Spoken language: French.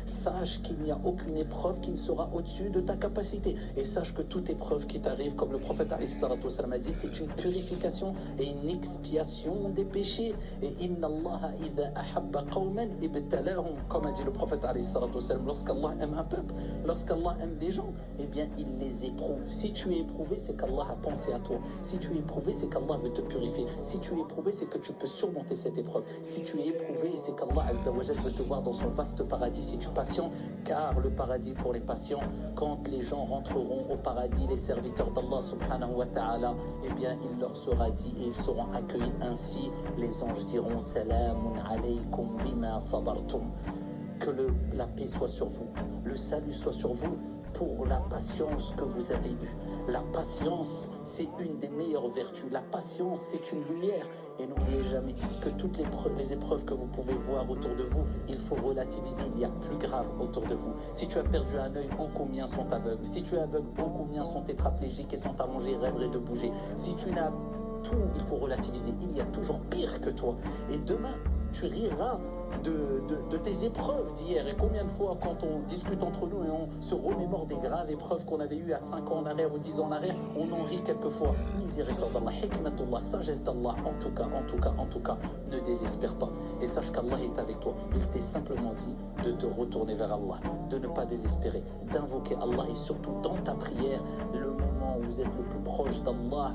sache qu'il n'y a aucune épreuve qui ne sera au-dessus de ta capacité. Et sache que toute épreuve qui t'arrive, comme le prophète a dit, c'est une purification et une expiation des péchés. Et inna Allah idha ahabba qawman ibtalahum, comme a dit le prophète lorsqu'Allah aime un peuple, lorsqu'Allah aime des gens, eh bien il les éprouve. Si tu es éprouvé, c'est qu'Allah a pensé à toi. Si tu es éprouvé, c'est qu'Allah veut te purifier. Si tu es éprouvé, c'est que tu peux surmonter cette épreuve. Si tu es éprouvé, c'est qu'Allah Azza wa Jalla veut te voir dans son vaste paradis si tu patientes, car le paradis pour les patients, quand les gens rentreront au paradis, les serviteurs d'Allah subhanahu wa ta'ala, eh bien il leur sera dit et ils seront accueillis ainsi. Les anges diront Salamun alaykum bima sabartum. Que la paix soit sur vous, le salut soit sur vous pour la patience que vous avez eue. La patience, c'est une des meilleures vertus. La patience, c'est une lumière. Et n'oubliez jamais que toutes les épreuves que vous pouvez voir autour de vous, il faut relativiser. Il y a plus grave autour de vous. Si tu as perdu un œil, ô combien sont aveugles. Si tu es aveugle, ô combien sont tétraplégiques et sont allongés, rêveraient de bouger. Si tu n'as tout, il faut relativiser. Il y a toujours pire que toi. Et demain, tu riras de tes épreuves d'hier. Et combien de fois, quand on discute entre nous et on se remémore des graves épreuves qu'on avait eues à 5 ans en arrière ou 10 ans en arrière, on en rit quelquefois. Miséricorde d'Allah, hikmatullah, sagesse d'Allah. En tout cas, ne désespère pas. Et sache qu'Allah est avec toi. Il t'est simplement dit de te retourner vers Allah, de ne pas désespérer, d'invoquer Allah et surtout dans ta prière, le moment où vous êtes le plus proche d'Allah.